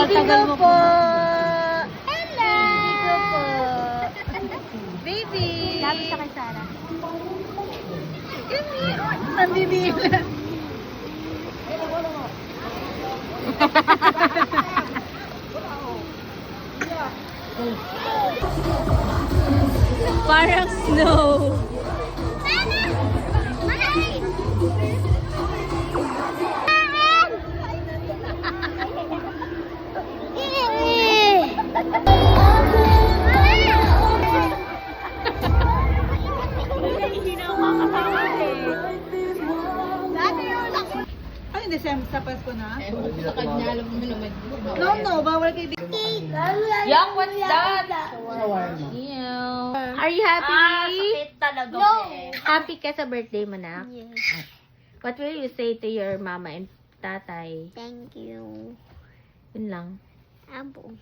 tagal-tagal mo po. Hello! Baby ko po. Baby! Lapit sa kay Sarah. Nandidila. Parang snow. Hindi na ako makakasama Ay, December sa Pasko na? Sa kanya, alam mo naman. No, bawal kay Yang, what's that? Ew. Are you happy? Sakit talaga. No. Happy ka sa birthday mo na? Yes. What will you say to your mama and tatay? Thank you. Yun lang. Abo.